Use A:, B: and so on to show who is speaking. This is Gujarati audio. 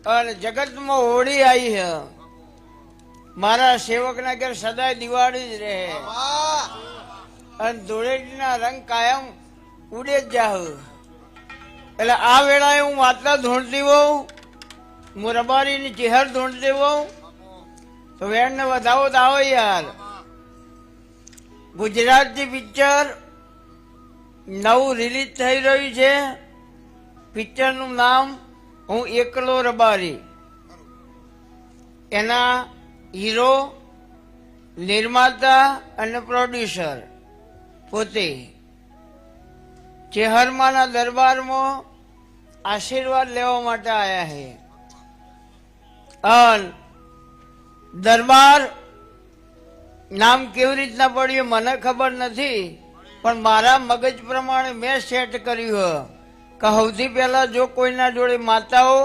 A: અને જગતમાં હોળી આવી છે. મારા સેવકના ઘેર સદાય દિવાળી જ રહે અને ધૂળેટીના રંગ કાયમ ઉડે જ જાવ. એટલે આ વેળાએ હું વાતલા ધૂંઢતી હોઉં, હું રબારીની ચહેર ધૂંઢતી હોઉં તો વેણને વધાવો તો આવો યાર. ગુજરાતી પિક્ચર નવું રિલીઝ થઈ રહ્યું છે. પિક્ચરનું નામ હું એકલો રબારી. એના હીરો, નિર્માતા અને પ્રોડ્યુસર પોતે ચેહરમાના દરબારમાં આશીર્વાદ લેવા માટે આવ્યા છે. અને દરબાર નામ કેવી રીતના પડ્યું મને ખબર નથી, પણ મારા મગજ પ્રમાણે મેં સેટ કર્યું કે સૌથી પહેલા જો કોઈના જોડે માતાઓ